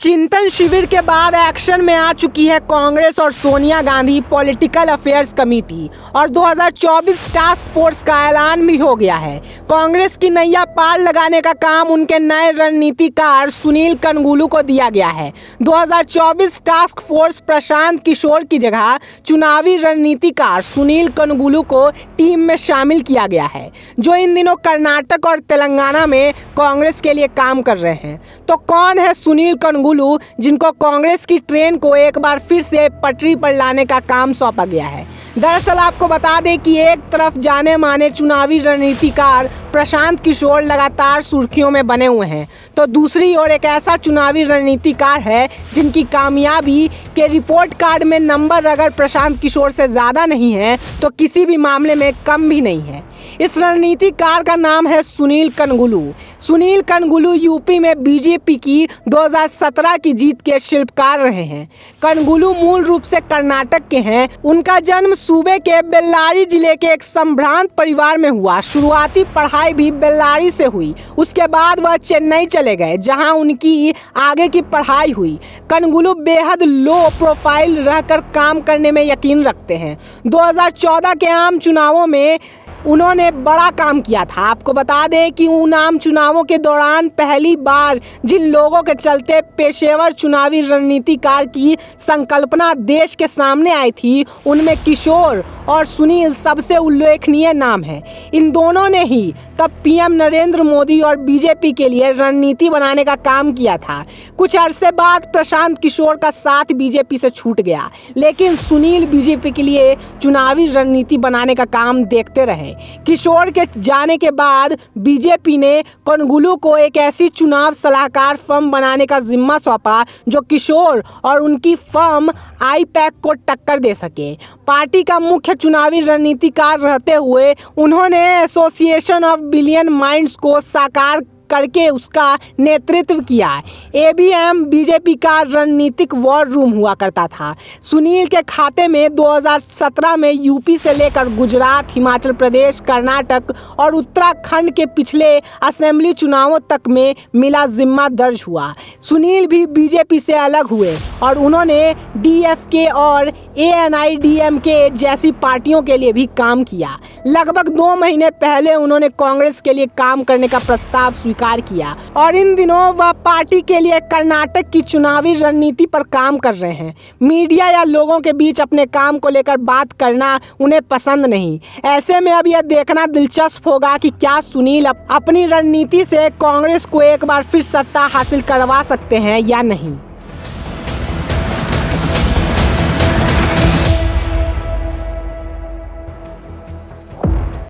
चिंतन शिविर के बाद एक्शन में आ चुकी है कांग्रेस और Sonia Gandhi political affairs committee और 2024 टास्क फोर्स का ऐलान भी हो गया है। कांग्रेस की नैया पार लगाने का काम उनके नए रणनीतिकार सुनील कनगुलू को दिया गया है। 2024 टास्क फोर्स प्रशांत किशोर की जगह चुनावी रणनीतिकार सुनील कनगुलू को टीम में शामिल किया गया है, जो इन दिनों कर्नाटक और तेलंगाना में कांग्रेस के लिए काम कर रहे हैं। तो कौन है सुनील कनगुलू, जिनको कांग्रेस की ट्रेन को एक बार फिर से पटरी पर लाने का काम सौंपा गया है? दरअसल आपको बता दें कि एक तरफ जाने माने चुनावी रणनीतिकार प्रशांत किशोर लगातार सुर्खियों में बने हुए हैं, तो दूसरी ओर एक ऐसा चुनावी रणनीतिकार है जिनकी कामयाबी के रिपोर्ट कार्ड में नंबर अगर प्रशांत किशोर से ज़्यादा नहीं है तो किसी भी मामले में कम भी नहीं है। इस रणनीतिकार का नाम है सुनील कनगुलू। सुनील कनगुलू यूपी में बीजेपी की 2017 की जीत के शिल्पकार रहे हैं। कनगुलू मूल रूप से कर्नाटक के हैं। उनका जन्म सूबे के बेल्लारी जिले के एक संभ्रांत परिवार में हुआ। शुरुआती पढ़ाई भी बेल्लारी से हुई। उसके बाद वह चेन्नई चले गए, जहां उनकी आगे की पढ़ाई हुई। कनगुलू बेहद लो प्रोफाइल रहकर काम करने में यकीन रखते हैं। 2014 के आम चुनावों में उन्होंने बड़ा काम किया था। आपको बता दें कि उन आम चुनावों के दौरान पहली बार जिन लोगों के चलते पेशेवर चुनावी रणनीतिकार की संकल्पना देश के सामने आई थी, उनमें किशोर और सुनील सबसे उल्लेखनीय नाम है। इन दोनों ने ही तब पीएम नरेंद्र मोदी और बीजेपी के लिए रणनीति बनाने का काम किया था। कुछ अरसे बाद प्रशांत किशोर का साथ बीजेपी से छूट गया, लेकिन सुनील बीजेपी के लिए चुनावी रणनीति बनाने का काम देखते रहे। किशोर के जाने के बाद बीजेपी ने कनगुलू को एक ऐसी चुनाव सलाहकार फर्म बनाने का जिम्मा सौंपा जो किशोर और उनकी फर्म आईपैक को टक्कर दे सके। पार्टी का मुख्य चुनावी रणनीतिकार रहते हुए उन्होंने एसोसिएशन ऑफ बिलियन माइंड्स को साकार करके उसका नेतृत्व किया। एबीएम बीजेपी का रणनीतिक वॉर रूम हुआ करता था। सुनील के खाते में 2017 में यूपी से लेकर गुजरात, हिमाचल प्रदेश, कर्नाटक और उत्तराखंड के पिछले असेंबली चुनावों तक में मिला जिम्मा दर्ज हुआ। सुनील भी बीजेपी से अलग हुए और उन्होंने डीएफके और एआईएडीएमके जैसी पार्टियों के लिए भी काम किया। लगभग 2 महीने पहले उन्होंने कांग्रेस के लिए काम करने का प्रस्ताव स्वीकार किया और इन दिनों वह पार्टी के लिए कर्नाटक की चुनावी रणनीति पर काम कर रहे हैं। मीडिया या लोगों के बीच अपने काम को लेकर बात करना उन्हें पसंद नहीं। ऐसे में अब यह देखना दिलचस्प होगा कि क्या सुनील अपनी रणनीति से कांग्रेस को एक बार फिर सत्ता हासिल करवा सकते हैं या नहीं।